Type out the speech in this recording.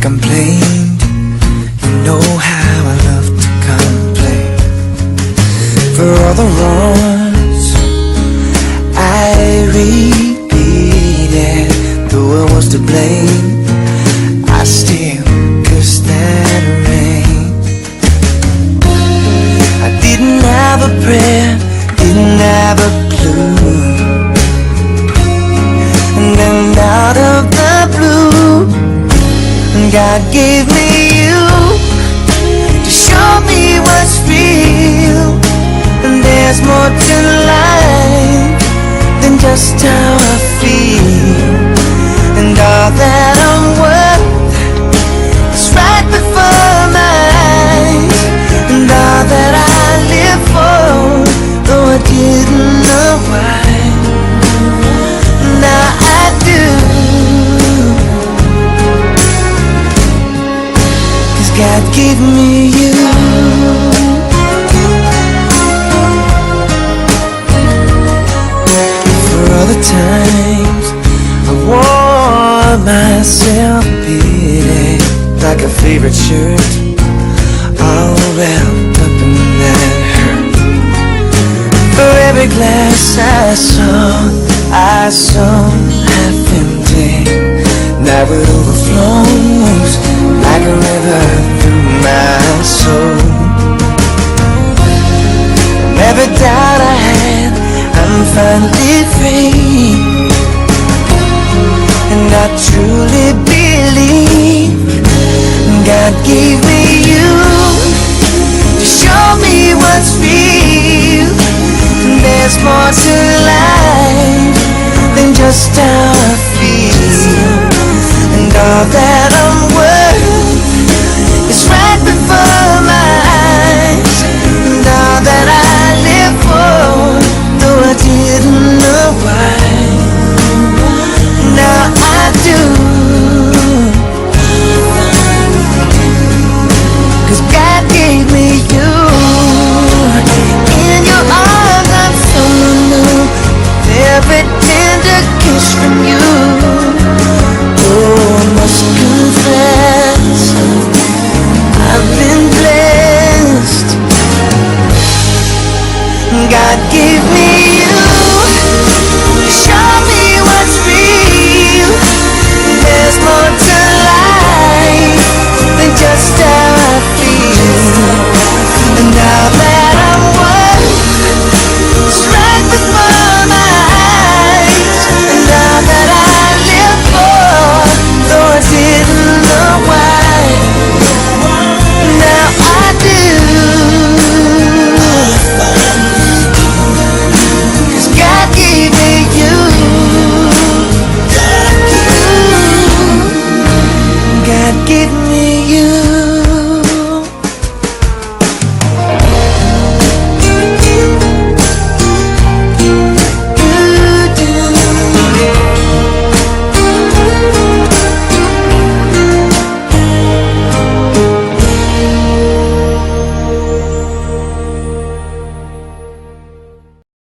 complained. You know how I love to complain. For all the wrongs I repeated, though I was to blame, I still cursed that rain. I didn't have a prayer, didn't have a clue, and then out of the blue, God gave me you to show me what's real. And there's more to life than just how I feel. And all that I'm worth is right before my eyes. And all that I live for, though I didn't know why, now I do. God gave me you. For all the times I wore myself beating like a favorite shirt, all wrapped up in that hurt. For every glass I saw half empty, now it overflows like a river through my soul. From every doubt I had, I'm finally free. And I truly believe God gave me you to show me what's real. And there's more to life than just how I feel. And all that